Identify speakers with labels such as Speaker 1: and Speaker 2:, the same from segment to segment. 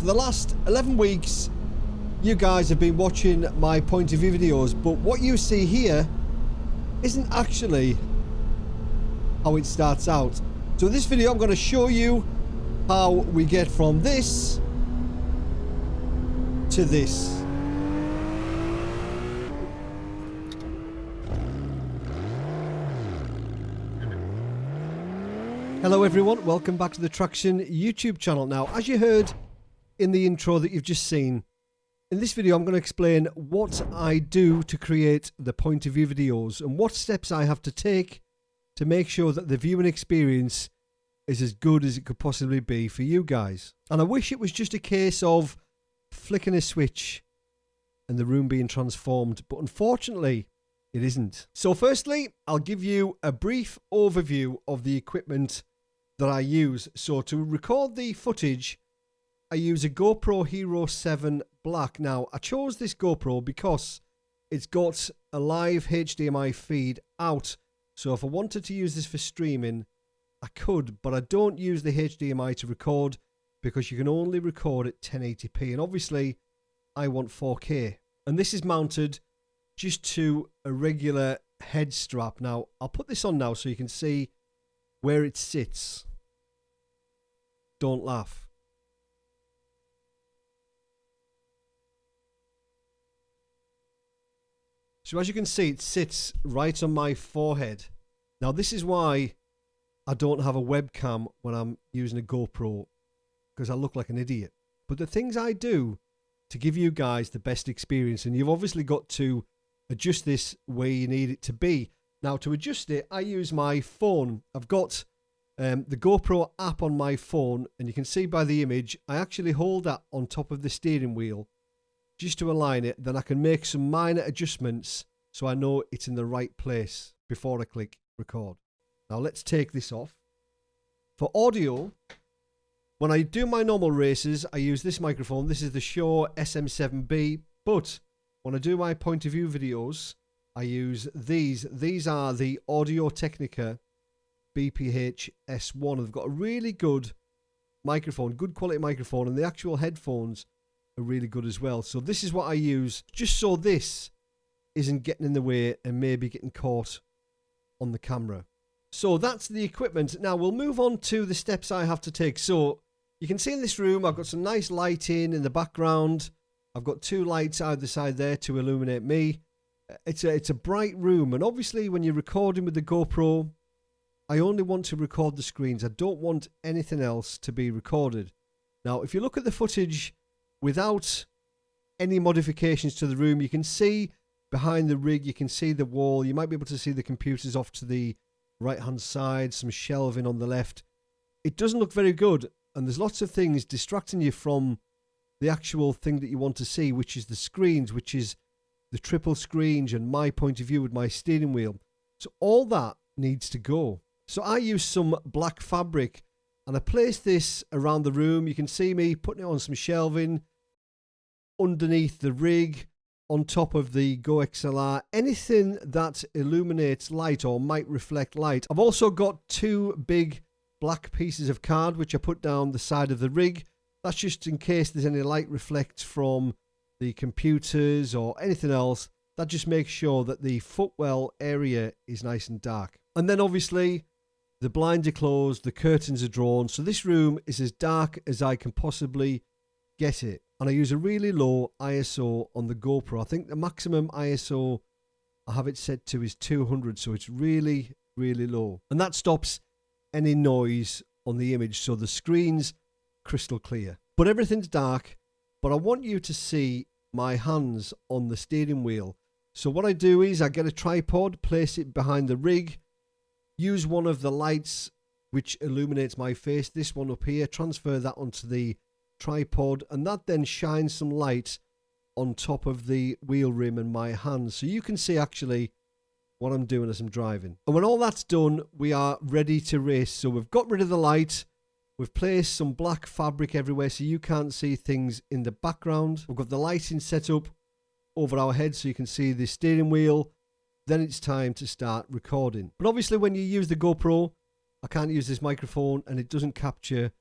Speaker 1: For the last 11 weeks, you guys have been watching my point of view videos, but what you see here isn't actually how it starts out. So in this video, I'm going to show you how we get from this to this. Hello everyone, welcome back to the Traxion YouTube channel. Now, as you heard in the intro that you've just seen, in this video I'm going to explain what I do to create the point of view videos and what steps I have to take to make sure that the viewing experience is as good as it could possibly be for you guys. And I wish it was just a case of flicking a switch and the room being transformed, but unfortunately it isn't. So firstly, I'll give you a brief overview of the equipment that I use. So to record the footage, I use a GoPro Hero 7 Black. Now, I chose this GoPro because it's got a live HDMI feed out. So if I wanted to use this for streaming, I could, but I don't use the HDMI to record because you can only record at 1080p. And obviously, I want 4K. And this is mounted just to a regular head strap. Now, I'll put this on now so you can see where it sits. Don't laugh. So as you can see, it sits right on my forehead. Now, this is why I don't have a webcam when I'm using a GoPro, because I look like an idiot. But the things I do to give you guys the best experience, and you've obviously got to adjust this where you need it to be. Now, to adjust it, I use my phone. I've got the GoPro app on my phone, and you can see by the image, I actually hold that on top of the steering wheel just to align it. Then I can make some minor adjustments so I know it's in the right place before I click record. Now, let's take this off. For audio, when I do my normal races, I use this microphone. This is the Shure SM7B, but when I do my point of view videos, I use these. These are the Audio Technica BPH S1. They've got a really good microphone, good quality microphone, and the actual headphones are really good as well. So this is what I use, just so this isn't getting in the way and maybe getting caught on the camera. So that's the equipment. Now we'll move on to the steps I have to take. So you can see in this room, I've got some nice lighting in the background. I've got two lights either side there to illuminate me. It's a bright room, and obviously when you're recording with the GoPro, I only want to record the screens. I don't want anything else to be recorded. Now, if you look at the footage without any modifications to the room, you can see behind the rig, you can see the wall. You might be able to see the computers off to the right-hand side, some shelving on the left. It doesn't look very good, and there's lots of things distracting you from the actual thing that you want to see, which is the screens, which is the triple screens and my point of view with my steering wheel. So all that needs to go. So I use some black fabric and I place this around the room. You can see me putting it on some shelving underneath the rig, on top of the Go XLR, anything that illuminates light or might reflect light. I've also got two big black pieces of card which I put down the side of the rig. That's just in case there's any light reflects from the computers or anything else. That just makes sure that the footwell area is nice and dark. And then obviously the blinds are closed, the curtains are drawn. So this room is as dark as I can possibly get it. And I use a really low ISO on the GoPro. I think the maximum ISO I have it set to is 200. So it's really, really low. And that stops any noise on the image. So the screen's crystal clear. But everything's dark. But I want you to see my hands on the steering wheel. So what I do is I get a tripod, place it behind the rig, use one of the lights which illuminates my face, this one up here, transfer that onto the tripod, and that then shines some light on top of the wheel rim and my hands. So you can see actually what I'm doing as I'm driving. And when all that's done, we are ready to race. So we've got rid of the light. We've placed some black fabric everywhere so you can't see things in the background. We've got the lighting set up over our heads so you can see the steering wheel. Then it's time to start recording. But obviously when you use the GoPro, I can't use this microphone and it doesn't capture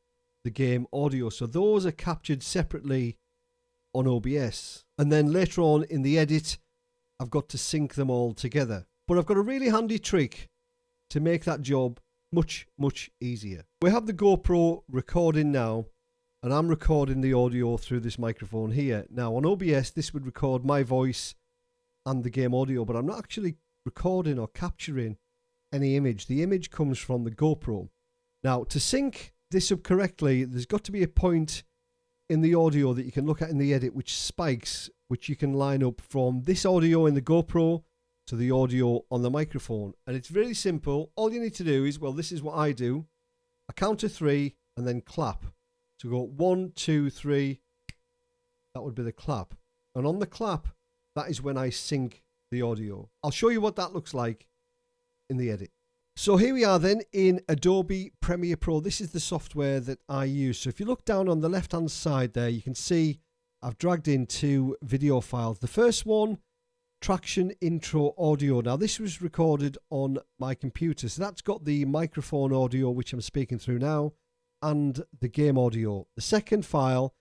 Speaker 1: the game audio. So those are captured separately on OBS. And then later on in the edit, I've got to sync them all together. But I've got a really handy trick to make that job much, much easier. We have the GoPro recording now, and I'm recording the audio through this microphone here. Now on OBS, this would record my voice and the game audio, but I'm not actually recording or capturing any image. The image comes from the GoPro. Now to sync this up correctly, there's got to be a point in the audio that you can look at in the edit which spikes, which you can line up from this audio in the GoPro to the audio on the microphone. And it's really simple. All you need to do is, well, this is what I do. I count to 3 and then clap. So go 1, 2, 3. That would be the clap. And on the clap, that is when I sync the audio. I'll show you what that looks like in the edit. So here we are then in Adobe Premiere Pro. This is the software that I use. So if you look down on the left hand side there, you can see I've dragged in 2 video files. The first one, Traxion intro audio. Now this was recorded on my computer. So that's got the microphone audio, which I'm speaking through now, and the game audio. The second file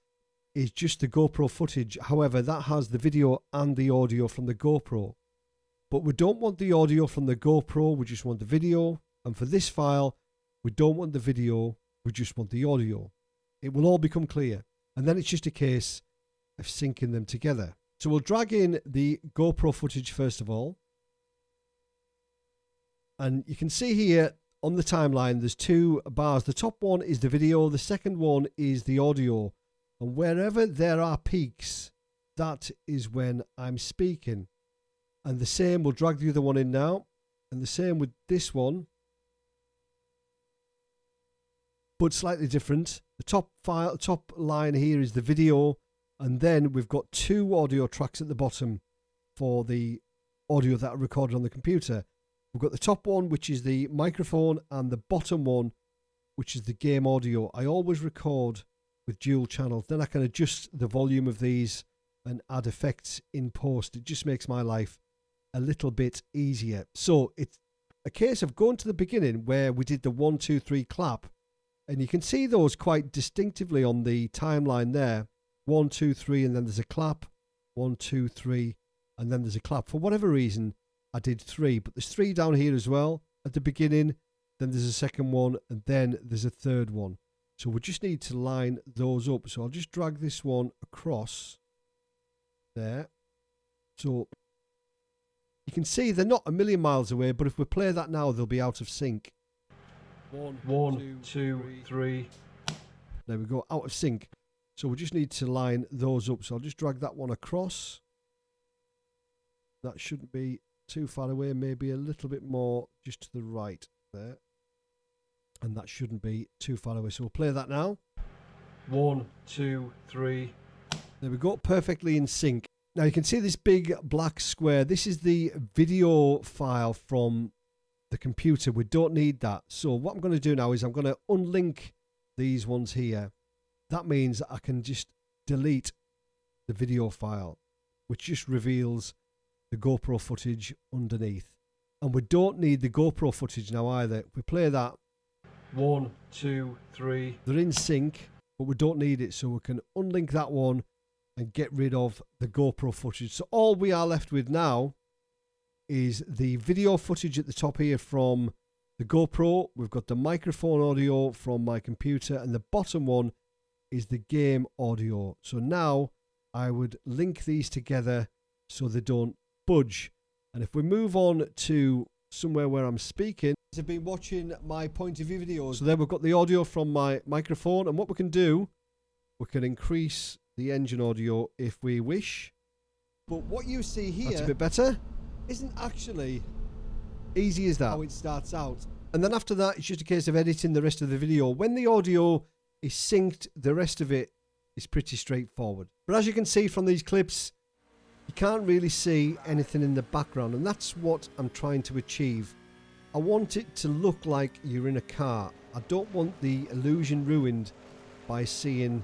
Speaker 1: is just the GoPro footage. However, that has the video and the audio from the GoPro. But we don't want the audio from the GoPro, we just want the video. And for this file, we don't want the video, we just want the audio. It will all become clear. And then it's just a case of syncing them together. So we'll drag in the GoPro footage first of all. And you can see here on the timeline, there's 2 bars. The top one is the video, the second one is the audio. And wherever there are peaks, that is when I'm speaking. And the same, we'll drag the other one in now. And the same with this one. But slightly different. The top line here is the video. And then we've got 2 audio tracks at the bottom for the audio that are recorded on the computer. We've got the top one, which is the microphone, and the bottom one, which is the game audio. I always record with dual channels. Then I can adjust the volume of these and add effects in post. It just makes my life a little bit easier. So it's a case of going to the beginning where we did the 1, 2, 3 clap, and you can see those quite distinctively on the timeline there. 1, 2, 3, and then there's a clap. 1, 2, 3, and then there's a clap. For whatever reason, I did 3, but there's 3 down here as well at the beginning. Then there's a second one, and then there's a third one. So we just need to line those up. So I'll just drag this one across there. So you can see they're not a million miles away, but if we play that now, they'll be out of sync. 1, 2, 3. There we go, out of sync. So we just need to line those up. So I'll just drag that one across. That shouldn't be too far away, maybe a little bit more just to the right there. And that shouldn't be too far away. So we'll play that now. 1, 2, 3. There we go, perfectly in sync. Now you can see this big black square. This is the video file from the computer. We don't need that. So what I'm going to do now is I'm going to unlink these ones here. That means I can just delete the video file, which just reveals the GoPro footage underneath. And we don't need the GoPro footage now either. If we play that. 1, 2, 3. They're in sync, but we don't need it. So we can unlink that one and get rid of the GoPro footage. So all we are left with now is the video footage at the top here from the GoPro. We've got the microphone audio from my computer, and the bottom one is the game audio. So now I would link these together so they don't budge. And if we move on to somewhere where I'm speaking, I've been watching my point of view videos. So there we've got the audio from my microphone, and what we can do, we can increase the engine audio if we wish. But what you see here, that's a bit better, isn't actually easy as that, how it starts out. And then after that, it's just a case of editing the rest of the video. When the audio is synced, the rest of it is pretty straightforward. But as you can see from these clips, you can't really see anything in the background, and that's what I'm trying to achieve. I want it to look like you're in a car. I don't want the illusion ruined by seeing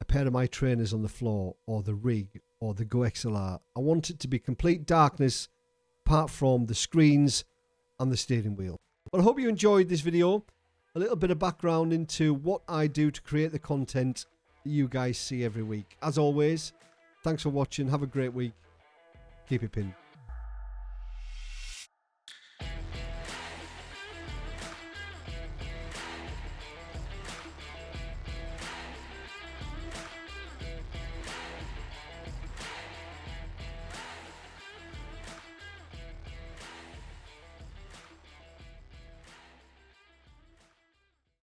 Speaker 1: a pair of my trainers on the floor, or the rig, or the Go XLR. I want it to be complete darkness apart from the screens and the steering wheel. Well, I hope you enjoyed this video, a little bit of background into what I do to create the content that you guys see every week. As always, thanks for watching. Have a great week. Keep it pinned.